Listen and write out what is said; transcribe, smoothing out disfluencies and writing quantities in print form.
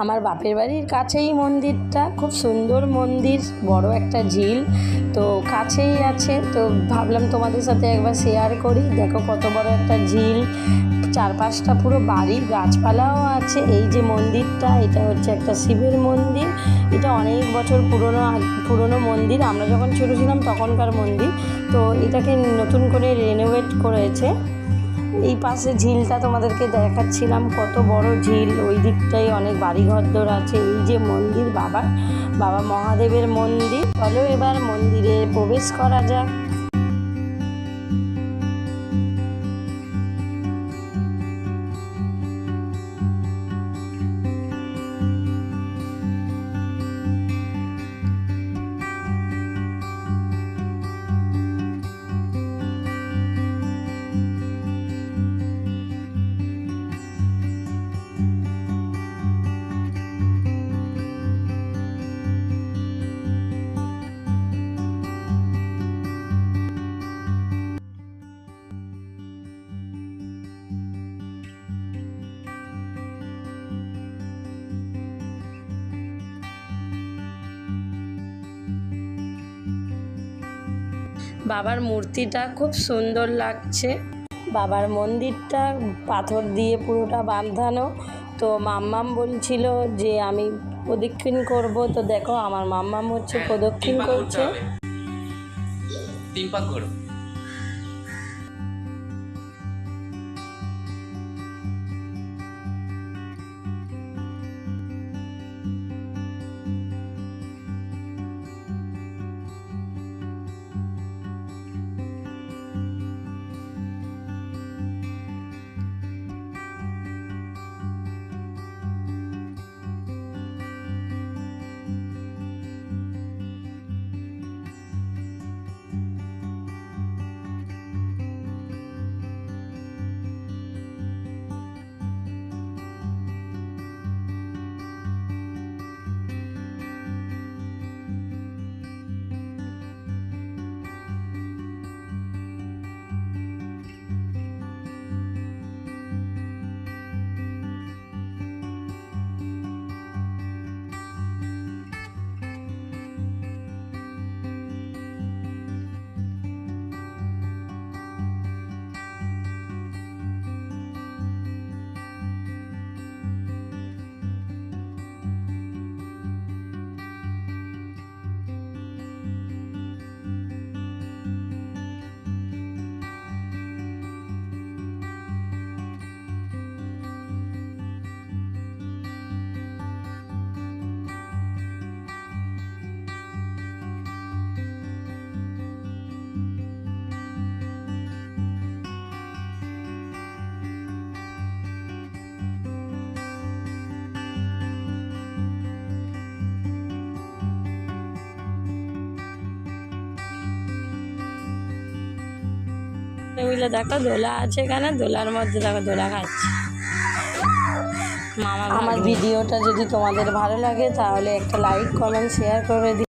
আমার বাপের বাড়ির কাছেই মন্দিরটা, খুব সুন্দর মন্দির, বড় একটা ঝিল তো কাছেই আছে। তো ভাবলাম তোমাদের সাথে একবার শেয়ার করি। দেখো কত বড় একটা ঝিল, চারপাশটা পুরো বাড়ি, গাছপালাও আছে। এই যে মন্দিরটা, এটা হচ্ছে একটা শিবের মন্দির। এটা অনেক বছর পুরনো মন্দির, আমরা যখন ছোটো ছিলাম তখনকার মন্দির। তো এটাকে নতুন করে রেনোভেট করেছে। এই পাশে ঝিলটা তোমাদেরকে দেখাচ্ছিলাম, কত বড় ঝিল। ওই দিকটাই অনেক বাড়িঘরদোর আছে। এই যে মন্দির, বাবা মহাদেবের মন্দির। চলো এবার মন্দিরে প্রবেশ করা যাক। বাবার মূর্তিটা খুব সুন্দর লাগছে। বাবার মন্দিরটা পাথর দিয়ে পুরোটা বাঁধানো। তো মাম্মাম বলছিল যে আমি প্রদক্ষিণ করব। তো দেখো আমার মাম্মাম হচ্ছে প্রদক্ষিণ করছে। এগুলো দেখো দোলা আছে এখানে, দোলার মধ্যে দেখো দোলা খাচ্ছে মামা। আমার ভিডিওটা যদি তোমাদের ভালো লাগে তাহলে একটা লাইক, কমেন্ট, শেয়ার করে দিও।